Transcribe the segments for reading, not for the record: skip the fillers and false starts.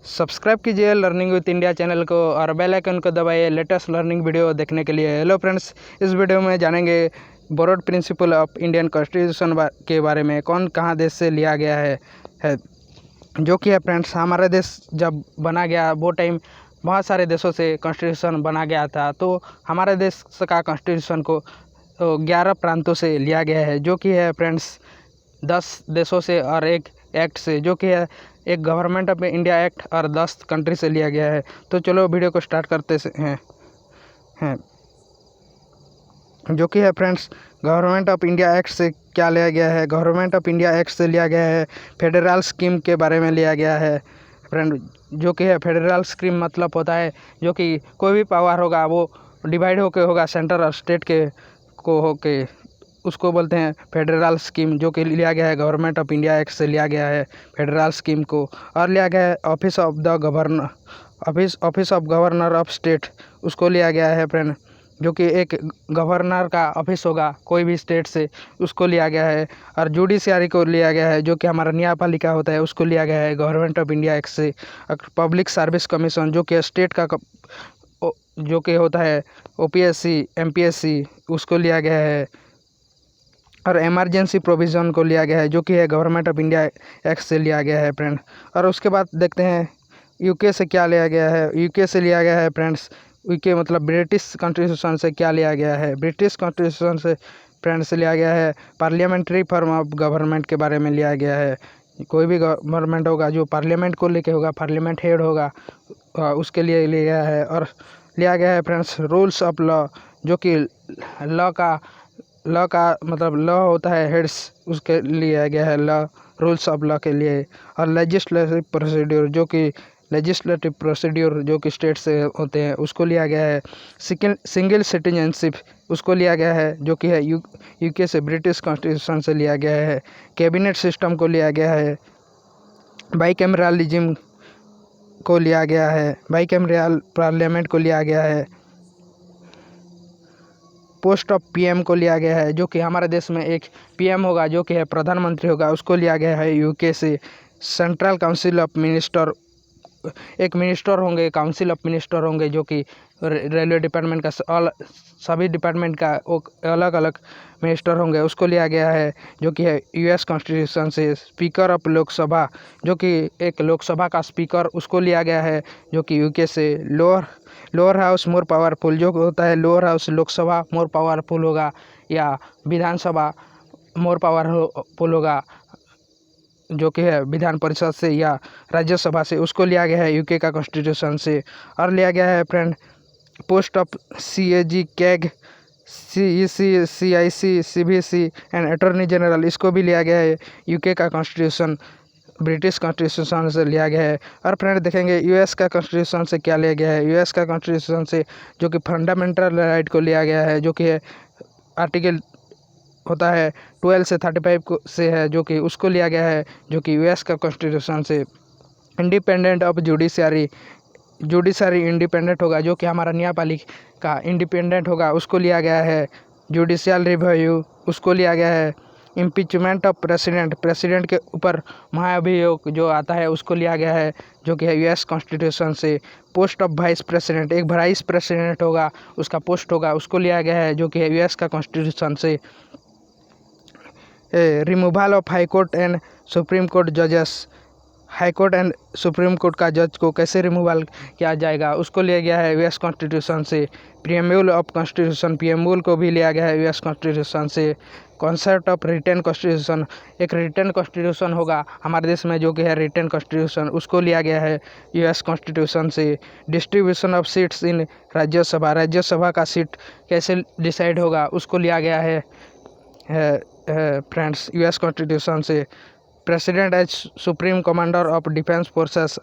Subscribe कीजिए learning with India channel को और बेल आइकन को दबाइए लेटेस्ट लर्निंग वीडियो देखने के लिए। हेलो फ्रेंड्स, इस वीडियो में जानेंगे borrowed principle of Indian constitution के बारे में। कौन कहाँ देश से लिया गया है जो कि है फ्रेंड्स, हमारा देश जब बना गया वो टाइम बहुत सारे देशों से कॉन्स्टिट्यूशन बना गया था। तो हमारे देश का कॉन्स्टिट्यूशन को 11 प्रांतों से लिया गया है, जो कि है फ्रेंड्स 10 देशों से और एक एक्ट से, जो कि है एक गवर्नमेंट ऑफ इंडिया एक्ट और 10 कंट्री से लिया गया है। तो चलो वीडियो को स्टार्ट करते हैं जो कि है friends government of India act से क्या लिया गया है। गवर्नमेंट ऑफ इंडिया एक्ट से लिया गया है फेडरल स्कीम के बारे में लिया गया है फ्रेंड, जो कि है फेडरल स्कीम मतलब होता है जो कि कोई भी पावर होगा वो डिवाइड होके होगा सेंटर और स्टेट के को होके, उसको बोलते हैं फेडरल स्कीम, जो कि लिया गया है गवर्नमेंट ऑफ इंडिया एक्ट से लिया गया है फेडरल स्कीम को। और लिया गया है office of governor of state, उसको लिया गया है फ्रेंड, जो कि एक गवर्नर का ऑफिस होगा कोई भी स्टेट से, उसको लिया गया है। और जुडिशरी को लिया गया है, जो कि हमारा न्यायपालिका होता है, उसको लिया गया है गवर्नमेंट ऑफ इंडिया एक्ट से। पब्लिक सर्विस कमीशन, जो कि स्टेट का जो कि होता है ओपीएससी एमपीएससी, उसको लिया गया है। और इमरजेंसी प्रोविज़न को लिया गया है, जो कि है गवर्नमेंट ऑफ इंडिया एक्ट से लिया गया है फ्रेंड। और उसके बाद देखते हैं यूके से क्या लिया गया है। यूके से लिया गया है फ्रेंड्स, यूके मतलब ब्रिटिश कॉन्स्टिट्यूशन से क्या लिया गया है। ब्रिटिश कॉन्स्टिट्यूशन से फ्रेंड्स लिया गया है पार्लियामेंट्री फॉर्म ऑफ गवर्नमेंट के बारे में लिया गया है। कोई भी गवर्नमेंट होगा जो पार्लियामेंट को लेके होगा, पार्लियामेंट हेड होगा, उसके लिए लिया गया है। और लिया गया है फ्रेंड्स रूल्स ऑफ लॉ, जो कि लॉ का मतलब लॉ होता है हेड्स, उसके लिया गया है लॉ, रूल्स ऑफ लॉ के लिए। और लेजिस्लेटिव प्रोसीड्यूर, जो कि स्टेट से होते हैं, उसको लिया गया है। सिंगल सिटीजनशिप, उसको लिया गया है, जो कि है यूके से ब्रिटिश कॉन्स्टिट्यूशन से लिया गया है। कैबिनेट सिस्टम को लिया गया है। बाईकैमरलिज्म को लिया गया है, बाईकैमरल पार्लियामेंट को लिया गया है। पोस्ट ऑफ पीएम को लिया गया है, जो कि हमारे देश में एक पीएम होगा, जो कि है प्रधानमंत्री होगा, उसको लिया गया है यूके से। सेंट्रल काउंसिल ऑफ मिनिस्टर, एक मिनिस्टर होंगे, काउंसिल ऑफ मिनिस्टर होंगे, जो कि रेलवे डिपार्टमेंट का सभी डिपार्टमेंट का अलग अलग मिनिस्टर होंगे, उसको लिया गया है, जो कि है यूएस कॉन्स्टिट्यूशन से। स्पीकर ऑफ लोकसभा, जो कि एक लोकसभा का स्पीकर, उसको लिया गया है, जो कि यूके से। लोअर हाउस मोर पावरफुल, जो होता है lower house Lok Sabha more powerful होगा या विधानसभा मोर पावरफुल होगा, जो कि है विधान परिषद से या राज्यसभा से, उसको लिया गया है यूके का कॉन्स्टिट्यूशन से। और लिया गया है friend post of CAG, CAG, CEC, CIC, CBC and attorney general, इसको भी लिया गया है यूके का कॉन्स्टिट्यूशन, ब्रिटिश कॉन्स्टिट्यूशन से लिया गया है। और फ्रेंड देखेंगे यूएस का कॉन्स्टिट्यूशन से क्या लिया गया है। यूएस का कॉन्स्टिट्यूशन से जो कि फंडामेंटल राइट को लिया गया है, जो कि है आर्टिकल होता है 12 से 35 को से है, जो कि उसको लिया गया है, जो कि यूएस का कॉन्स्टिट्यूशन से। इंडिपेंडेंट ऑफ जुडिशरी इंडिपेंडेंट होगा, जो कि हमारा न्यायपालिका इंडिपेंडेंट होगा, उसको लिया गया है। जुडिशियल रिव्यू, उसको लिया गया है। इम्पीचमेंट ऑफ प्रेसिडेंट के ऊपर महाभियोग जो आता है, उसको लिया गया है, जो कि है यूएस कॉन्स्टिट्यूशन से। पोस्ट ऑफ वाइस प्रेसिडेंट, एक वाइस प्रेसिडेंट होगा, उसका पोस्ट होगा, उसको लिया गया है, जो कि है यूएस का कॉन्स्टिट्यूशन से। Removal of high court and supreme court जजेस, high court and supreme court का जज को कैसे रिमूवल किया जाएगा, उसको लिया गया है यूएस कॉन्स्टिट्यूशन से। प्रीएम्बल ऑफ कॉन्स्टिट्यूशन, प्रीएम्बल को भी लिया गया है यूएस कॉन्स्टिट्यूशन से। कॉन्सेप्ट ऑफ रिटन कॉन्स्टिट्यूशन, एक रिटन कॉन्स्टिट्यूशन होगा हमारे देश में, जो कि है रिटन कॉन्स्टिट्यूशन, उसको लिया गया है यूएस कॉन्स्टिट्यूशन से। Distribution of seats in Rajya Sabha का सीट कैसे डिसाइड होगा, उसको लिया गया है फ्रेंड्स यूएस कॉन्स्टिट्यूशन से। President as supreme commander of defence forces,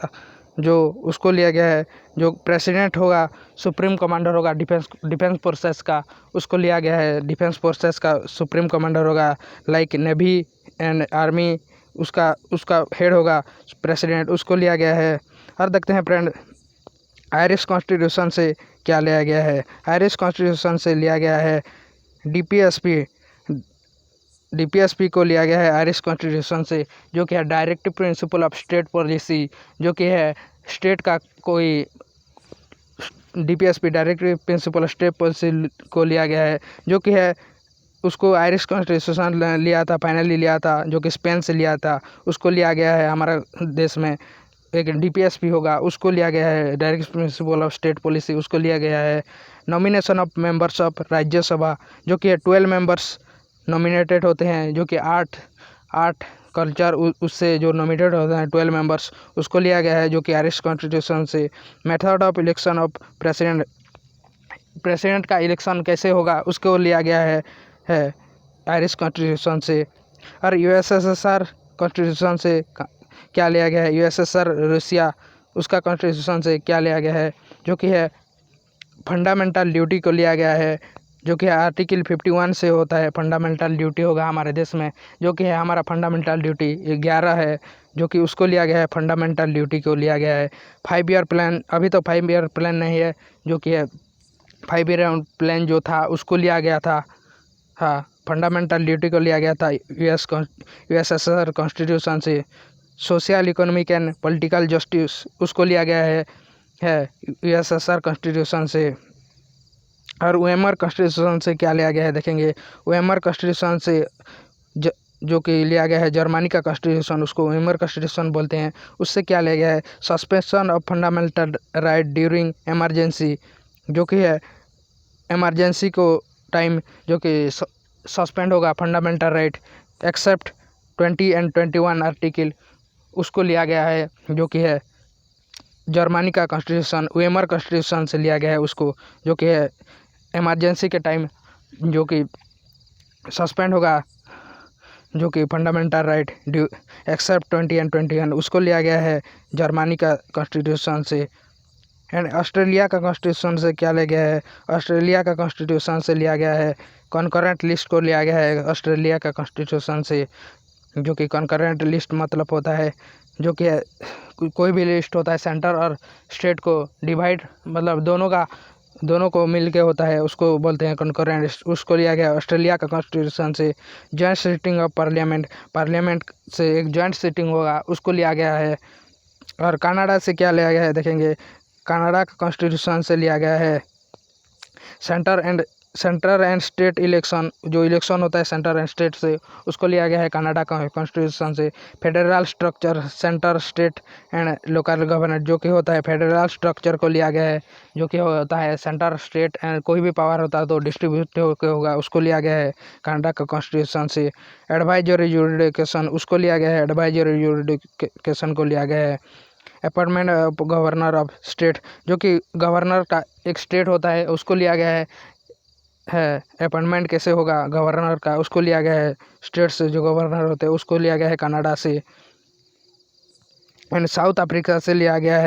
जो उसको लिया गया है, जो प्रेसिडेंट होगा सुप्रीम कमांडर होगा डिफेंस फोर्सेस का, उसको लिया गया है। डिफेंस फोर्सेस का सुप्रीम कमांडर होगा, लाइक नेवी एंड आर्मी, उसका हेड होगा प्रेसिडेंट, उसको लिया गया है। और देखते हैं फ्रेंड आयरिश कॉन्स्टिट्यूशन से क्या लिया गया है। आयरिश कॉन्स्टिट्यूशन से लिया गया है डीपीएसपी को लिया गया है आयरिश कॉन्स्टिट्यूशन से, जो कि है directive principle of state policy, जो कि है स्टेट का कोई DPSP directive principle state policy को लिया गया है, जो कि है उसको आयरिश कॉन्स्टिट्यूशन लिया था, फाइनली लिया था, जो कि स्पेन से लिया था, उसको लिया गया है हमारा देश में। एक DPSP होगा, उसको लिया गया है, direct principle of state policy, उसको लिया गया है। Nomination of members of Rajya Sabha, जो कि 12 मेंबर्स नॉमिनेटेड होते हैं, जो कि आठ कल्चर उससे जो नॉमिनेटेड होते हैं 12 मेंबर्स, उसको लिया गया है, जो कि आयरिश कॉन्स्टिट्यूशन से। Method of election of president का इलेक्शन कैसे होगा, उसको लिया गया है आयरिश कॉन्स्टिट्यूशन से। और USSR कॉन्स्टिट्यूशन से क्या लिया गया है, USSR रूसिया, उसका कॉन्स्टिट्यूशन से क्या लिया गया है, जो कि है फंडामेंटल ड्यूटी को लिया गया है, जो कि आर्टिकल 51 से होता है। फंडामेंटल ड्यूटी होगा हमारे देश में, जो कि है हमारा फंडामेंटल ड्यूटी 11 है, जो कि उसको लिया गया है, फंडामेंटल ड्यूटी को लिया गया है। 5 ईयर प्लान, अभी तो 5 ईयर प्लान नहीं है, जो कि है 5 ईयर प्लान जो था उसको लिया गया था। हाँ, फंडामेंटल ड्यूटी को लिया गया था USSR कॉन्स्टिट्यूशन से। Social economic and political justice, उसको लिया गया है USSR कॉन्स्टिट्यूशन से। और वेमर कॉन्स्टिट्यूशन से क्या लिया गया है देखेंगे। वेमर कॉन्स्टिट्यूशन से जो कि लिया गया है जर्मनी का कॉन्स्टिट्यूशन, उसको वेमर कॉन्स्टिट्यूशन बोलते हैं। उससे क्या लिया गया है, suspension of fundamental right during emergency, जो कि है इमरजेंसी को टाइम जो कि सस्पेंड होगा fundamental right, except 20 and 21 article, उसको लिया गया है, जो कि है जर्मनी का कॉन्स्टिट्यूशन, वेमर कॉन्स्टिट्यूशन से लिया गया है उसको, जो कि है इमरजेंसी के टाइम जो कि सस्पेंड होगा, जो कि fundamental right due except 20 and 21, उसको लिया गया है जर्मनी का कॉन्स्टिट्यूशन से। एंड ऑस्ट्रेलिया का कॉन्स्टिट्यूशन से क्या लिया गया है, ऑस्ट्रेलिया का कॉन्स्टिट्यूशन से लिया गया है कॉन्करेंट लिस्ट को लिया गया है ऑस्ट्रेलिया का कॉन्स्टिट्यूशन से, जो कि कॉन्करेंट लिस्ट मतलब होता है जो कि कोई भी लिस्ट होता है सेंटर और स्टेट को डिवाइड, मतलब दोनों को मिल के होता है, उसको बोलते हैं कॉन्करेंट लिस्ट, उसको लिया गया ऑस्ट्रेलिया का कॉन्स्टिट्यूशन से। जॉइंट सिटिंग ऑफ पार्लियामेंट से एक जॉइंट सिटिंग होगा, उसको लिया गया है। और कनाडा से क्या लिया गया है देखेंगे, कनाडा का कॉन्स्टिट्यूशन से लिया गया है सेंटर एंड स्टेट इलेक्शन, जो इलेक्शन होता है सेंटर एंड स्टेट से, उसको लिया गया है कनाडा का कॉन्स्टिट्यूशन से। Federal structure, centre, state and local government, जो कि होता है फेडरल स्ट्रक्चर को लिया गया है, जो कि होता है सेंटर, स्टेट एंड कोई भी पावर होता है तो डिस्ट्रीब्यूट होकर होगा, उसको लिया गया है कनाडा का कॉन्स्टिट्यूशन से। एडवाइजरी जुडिकेशन, उसको लिया गया है, एडवाइजरी जुडिकेशन को लिया गया है। Appointment of governor of state, जो कि गवर्नर का एक स्टेट होता है उसको लिया गया है अपॉइंटमेंट कैसे होगा गवर्नर का, उसको लिया गया है स्टेट से, जो गवर्नर होते हैं उसको लिया गया है कनाडा से। एंड साउथ अफ्रीका से लिया गया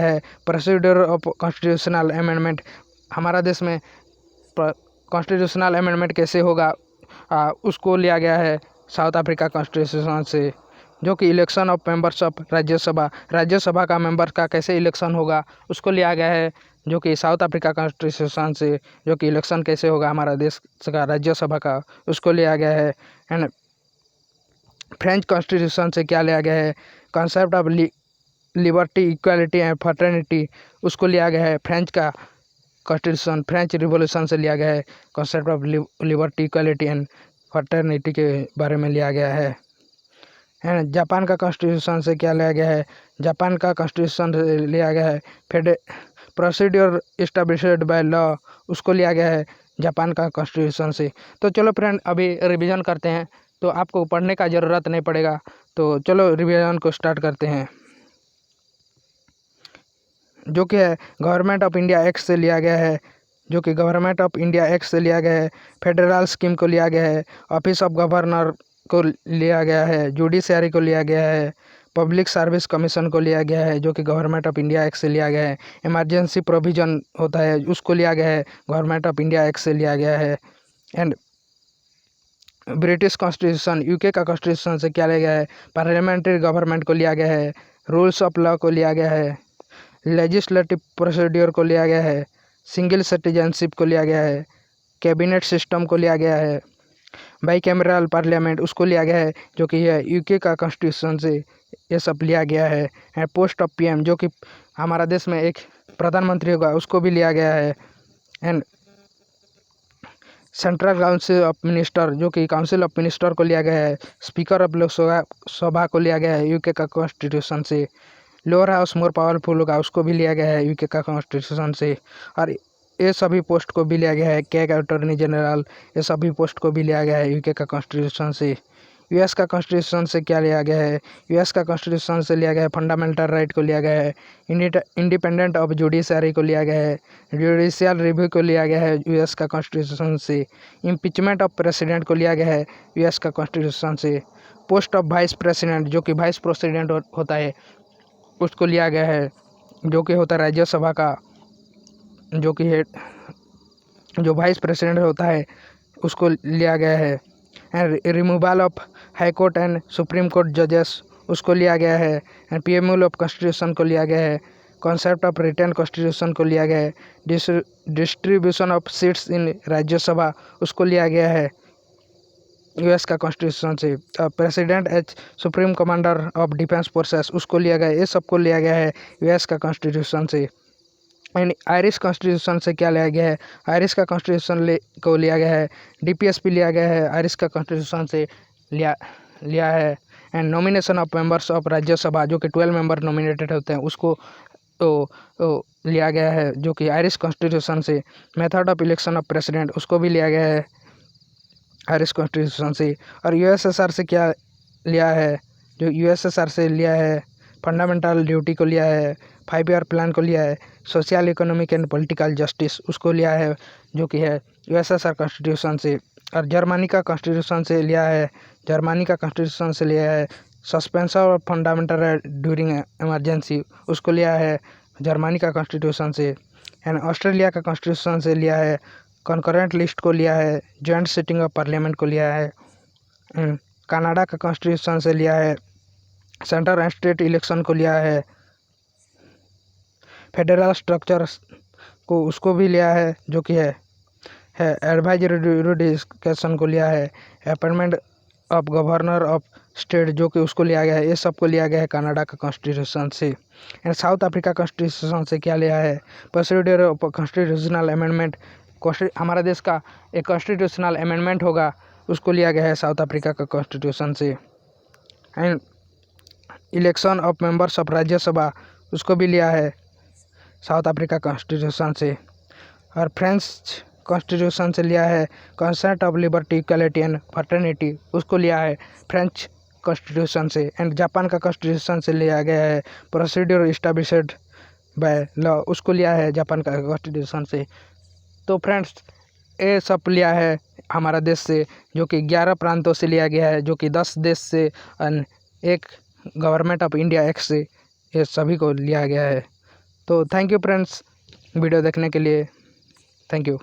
है प्रोसीड्यूर ऑफ कॉन्स्टिट्यूशनल अमेंडमेंट, हमारा देश में कॉन्स्टिट्यूशनल अमेंडमेंट कैसे होगा उसको लिया गया है साउथ अफ्रीका कॉन्स्टिट्यूशन से। जो कि election of members of Rajya Sabha का मेंबर का कैसे इलेक्शन होगा उसको लिया गया है, जो कि साउथ अफ्रीका कॉन्स्टिट्यूशन से, जो कि इलेक्शन कैसे होगा हमारा देश का राज्यसभा का, उसको लिया गया है। एंड फ्रेंच कॉन्स्टिट्यूशन से क्या लिया गया है, concept of liberty, equality and fraternity, उसको लिया गया है फ्रेंच का कॉन्स्टिट्यूशन, फ्रेंच रिवॉल्यूशन से लिया गया है, concept of liberty, equality and fraternity के बारे में लिया गया है। एंड जापान का कॉन्स्टिट्यूशन से क्या लिया गया है, जापान का कॉन्स्टिट्यूशन लिया गया है प्रोसीड्योर इस्टेब्लिश्ड बाय लॉ, उसको लिया गया है जापान का कॉन्स्टिट्यूशन से। तो चलो फ्रेंड अभी रिवीजन करते हैं, तो आपको पढ़ने का ज़रूरत नहीं पड़ेगा, तो चलो रिवीजन को स्टार्ट करते हैं। जो कि है गवर्नमेंट ऑफ इंडिया एक्ट से लिया गया है, जो कि गवर्नमेंट ऑफ इंडिया एक्ट से लिया गया है। फेडरल स्कीम को लिया गया है, ऑफिस ऑफ गवर्नर को लिया गया है, जुडिशरी को लिया गया है, पब्लिक सर्विस कमीशन को लिया गया है, जो कि गवर्नमेंट ऑफ इंडिया एक्ट से लिया गया है। इमरजेंसी प्रोविज़न होता है उसको लिया गया है, गवर्नमेंट ऑफ इंडिया एक्ट से लिया गया है। एंड ब्रिटिश कॉन्स्टिट्यूशन, यूके का कॉन्स्टिट्यूशन से क्या लिया गया है, पार्लियामेंट्री गवर्नमेंट को लिया गया है, रूल्स ऑफ लॉ को लिया गया है, लेजिस्लेटिव प्रोसीड्योर को लिया गया है, सिंगल सिटीजनशिप को लिया गया है, कैबिनेट सिस्टम को लिया गया है, बाई कैमरल पार्लियामेंट उसको लिया गया है जो कि है यूके का कॉन्स्टिट्यूशन से ये सब लिया गया है। एंड पोस्ट ऑफ पीएम जो कि हमारा देश में एक प्रधानमंत्री होगा उसको भी लिया गया है। And central council of minister जो कि काउंसिल ऑफ मिनिस्टर को लिया गया है। स्पीकर ऑफ लोकसभा को लिया गया है यूके का कॉन्स्टिट्यूशन से। लोअर हाउस मोर पावरफुल होगा उसको भी लिया गया है यूके का कॉन्स्टिट्यूशन से। और ये सभी पोस्ट को भी लिया गया है कैग अटॉर्नी जनरल, ये सभी पोस्ट को भी लिया गया है यूके का कॉन्स्टिट्यूशन से। यूएस का कॉन्स्टिट्यूशन से क्या लिया गया है? यूएस का कॉन्स्टिट्यूशन से लिया गया है फंडामेंटल राइट को लिया गया है, इंडिपेंडेंट ऑफ जुडिशरी को लिया गया है, जुडिशियल रिव्यू को लिया गया है यूएस का कॉन्स्टिट्यूशन से, इम्पीचमेंट ऑफ प्रेसिडेंट को लिया गया है यूएस का कॉन्स्टिट्यूशन से, पोस्ट ऑफ वाइस प्रेसिडेंट जो कि वाइस प्रेसिडेंट होता है उसको लिया गया है, जो कि होता है राज्यसभा का जो कि है जो वाइस प्रेसिडेंट होता है उसको लिया गया है। And removal of high court and supreme court जजेस उसको लिया गया है। एंड पीएमएल ऑफ कॉन्स्टिट्यूशन को लिया गया है। कॉन्सेप्ट ऑफ रिटर्न कॉन्स्टिट्यूशन को लिया गया है। Distribution of seats in Rajya Sabha उसको लिया गया है यूएस का कॉन्स्टिट्यूशन से। President as supreme commander of defence forces उसको लिया गया है। ये सबको लिया गया है यूएस का कॉन्स्टिट्यूशन से। एंड आयरिश कॉन्स्टिट्यूशन से क्या लिया गया है? आयरिश का कॉन्स्टिट्यूशन को लिया गया है, डीपीएसपी लिया गया है, आयरिश का कॉन्स्टिट्यूशन से लिया है। And nomination of members of Rajya Sabha जो कि 12 मेंबर नॉमिनेटेड होते हैं उसको लिया गया है जो कि आयरिश कॉन्स्टिट्यूशन से। Method of election of president उसको भी लिया गया है आयरिश कॉन्स्टिट्यूशन से। और यूएसएसआर से क्या लिया है? जो यूएसएसआर से लिया है फंडामेंटल ड्यूटी को लिया है, 5 ईयर प्लान को लिया है, social economic and political justice उसको लिया है जो कि है यूएसएसआर कॉन्स्टिट्यूशन से। और जर्मनी का कॉन्स्टिट्यूशन से लिया है, जर्मनी का कॉन्स्टिट्यूशन से लिया है suspension of fundamental right during emergency उसको लिया है जर्मनी का कॉन्स्टिट्यूशन से। एंड ऑस्ट्रेलिया का कॉन्स्टिट्यूशन से लिया है कॉन्करेंट लिस्ट को लिया है, जॉइंट सिटिंग ऑफ पार्लियामेंट को लिया है। कनाडा का कॉन्स्टिट्यूशन से लिया है सेंट्रल एंड स्टेट इलेक्शन को लिया है, फेडरल स्ट्रक्चर को उसको भी लिया है जो कि है एडवाइजरी डिस्कशन को लिया है, appointment of governor of state जो कि उसको लिया गया है। ये सब को लिया गया है कनाडा का कॉन्स्टिट्यूशन से। एंड साउथ अफ्रीका कॉन्स्टिट्यूशन से क्या लिया है? प्रोसीड्यूर ऑफ कॉन्स्टिट्यूशनल अमेंडमेंट, हमारा देश का एक कॉन्स्टिट्यूशनल अमेंडमेंट होगा उसको लिया गया है साउथ अफ्रीका का कॉन्स्टिट्यूशन से। And election of members of Rajya Sabha उसको भी लिया है साउथ अफ्रीका कॉन्स्टिट्यूशन से। और फ्रेंच कॉन्स्टिट्यूशन से लिया है concept of liberty equality and fraternity उसको लिया है फ्रेंच कॉन्स्टिट्यूशन से। एंड जापान का कॉन्स्टिट्यूशन से लिया गया है प्रोसीड्यूर इस्टेब्लिश्ड बाय लॉ उसको लिया है जापान का कॉन्स्टिट्यूशन से। तो फ्रेंड्स ये सब लिया है हमारा देश से जो कि 11 प्रांतों से लिया गया है, जो कि 10 देश से और एक गवर्नमेंट ऑफ इंडिया एक्ट से ये सभी को लिया गया है। तो थैंक यू फ्रेंड्स वीडियो देखने के लिए, थैंक यू।